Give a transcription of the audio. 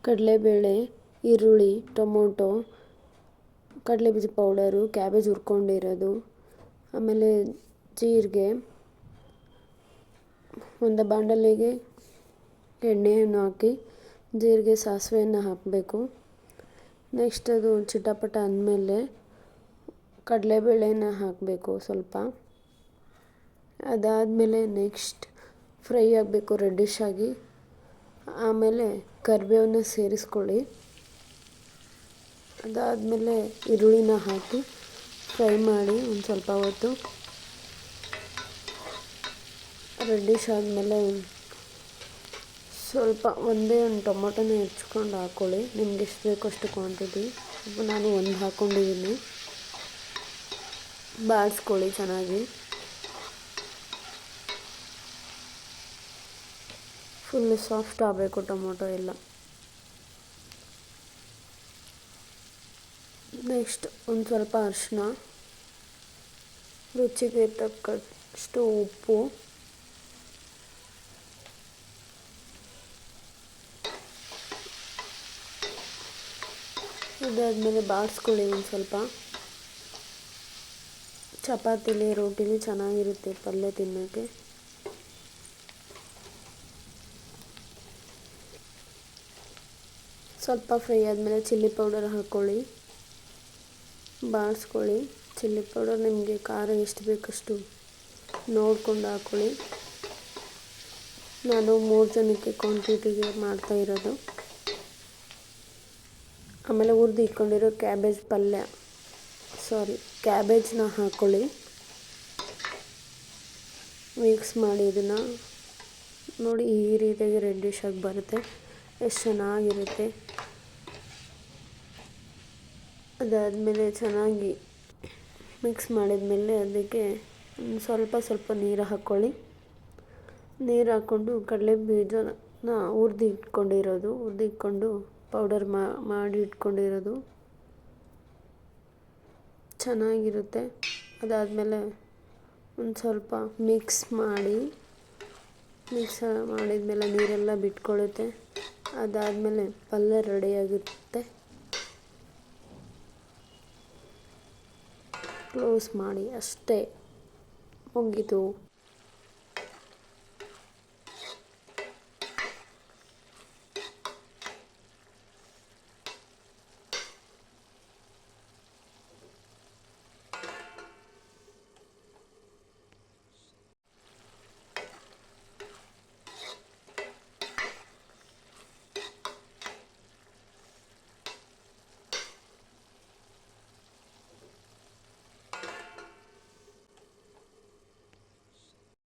ಕಡಲೆಬೇಳೆ, ಈರುಳ್ಳಿ, tomato, ಕಡಲೆಬೀಜ powder, cabbage ಹುರ್ಕೊಂಡಿರೋದು, ಆಮೇಲೆ ಜೀರಿಗೆ, ಒಂದು ಬಾಣಲೆಗೆ ಎಣ್ಣೆಯನ್ನು ಹಾಕಿ ಜೀರಿಗೆ ಸಾಸಿವೆಯನ್ನು ಹಾಕಬೇಕು. ನೆಕ್ಸ್ಟ್ ಅದು ಚಿಟಪಟ ಅಂದಮೇಲೆ ಕಡಲೆಬೇಳೆನ ಹಾಕಬೇಕು ಸ್ವಲ್ಪ. ಅದಾದಮೇಲೆ ನೆಕ್ಸ್ಟ್ ಫ್ರೈ ಆಗಬೇಕು ರೆಡ್ಡಿಶ್ ಆಗಿ. ಆಮೇಲೆ ಕರಿಬೇವನ್ನ ಸೇರಿಸ್ಕೊಳ್ಳಿ. ಅದಾದಮೇಲೆ ಈರುಳ್ಳಿನ ಹಾಕಿ ಫ್ರೈ ಮಾಡಿ ಒಂದು ಸ್ವಲ್ಪ ಹೊತ್ತು. ರೆಡ್ಡಿಶ್ ಆದಮೇಲೆ ಸ್ವಲ್ಪ ಒಂದೇ ಒಂದು ಟೊಮೊಟೊನ ಹೆಚ್ಕೊಂಡು ಹಾಕ್ಕೊಳ್ಳಿ. ನಿಮ್ಗೆ ಎಷ್ಟು ಬೇಕೋ ಅಷ್ಟು ಕ್ವಾಂಟಿಟಿ. ನಾನು ಒಂದು ಹಾಕ್ಕೊಂಡಿದ್ದೀನಿ. ಬಾಡಿಸ್ಕೊಳ್ಳಿ ಚೆನ್ನಾಗಿ. ಫುಲ್ಲು ಸಾಫ್ಟ್ ಆಗಬೇಕು ಟೊಮೊಟೊ ಎಲ್ಲ. ನೆಕ್ಸ್ಟ್ ಒಂದು ಸ್ವಲ್ಪ ಅರಿಶಿನ, ರುಚಿಗೆ ತಕ್ಕಷ್ಟು ಉಪ್ಪು, ಇದಾದಮೇಲೆ ಬಾಡಿಸ್ಕೊಳ್ಳಿ ಒಂದು ಸ್ವಲ್ಪ. ಚಪಾತಿಲಿ ರೋಟಿಲಿ ಚೆನ್ನಾಗಿರುತ್ತೆ ಪಲ್ಯ ತಿನ್ನೋಕ್ಕೆ. ಸ್ವಲ್ಪ ಫ್ರೈ ಆದಮೇಲೆ ಚಿಲ್ಲಿ ಪೌಡರ್ ಹಾಕ್ಕೊಳ್ಳಿ, ಬಾಡಿಸ್ಕೊಳ್ಳಿ. ಚಿಲ್ಲಿ ಪೌಡರ್ ನಿಮಗೆ ಖಾರ ಎಷ್ಟು ಬೇಕಷ್ಟು ನೋಡ್ಕೊಂಡು ಹಾಕ್ಕೊಳ್ಳಿ. ನಾನು 3 ಜನಕ್ಕೆ ಕ್ವಾಂಟಿಟಿಗೆ ಮಾಡ್ತಾಯಿರೋದು. ಆಮೇಲೆ ಹುರಿದು ಇಟ್ಕೊಂಡಿರೋ ಕ್ಯಾಬೇಜ್ನ ಹಾಕ್ಕೊಳ್ಳಿ. ಮಿಕ್ಸ್ ಮಾಡಿ ಇದನ್ನು ನೋಡಿ, ಈ ರೀತಿಯಾಗಿ ರೆಡ್ಡಿಶ್ ಆಗಿ ಬರುತ್ತೆ. ಎಷ್ಟು ಚೆನ್ನಾಗಿರುತ್ತೆ. ಅದಾದಮೇಲೆ ಚೆನ್ನಾಗಿ ಮಿಕ್ಸ್ ಮಾಡಿದ್ಮೇಲೆ ಅದಕ್ಕೆ ಸ್ವಲ್ಪ ನೀರು ಹಾಕ್ಕೊಳ್ಳಿ. ನೀರು ಹಾಕ್ಕೊಂಡು ಕಡಲೆ ಬೀಜನ ಹುರಿದಿಟ್ಕೊಂಡು ಪೌಡರ್ ಮಾಡಿ ಇಟ್ಕೊಂಡಿರೋದು ಚೆನ್ನಾಗಿರುತ್ತೆ. ಅದಾದಮೇಲೆ ಒಂದು ಸ್ವಲ್ಪ ಮಿಕ್ಸ್ ಮಾಡಿದ್ಮೇಲೆ ನೀರೆಲ್ಲ ಬಿಟ್ಕೊಳ್ಳುತ್ತೆ. ಅದಾದಮೇಲೆ ಪಲ್ಯ ರೆಡಿಯಾಗಿರುತ್ತೆ. ಕ್ಲೋಸ್ ಮಾಡಿ ಅಷ್ಟೇ, ಮುಗೀತು.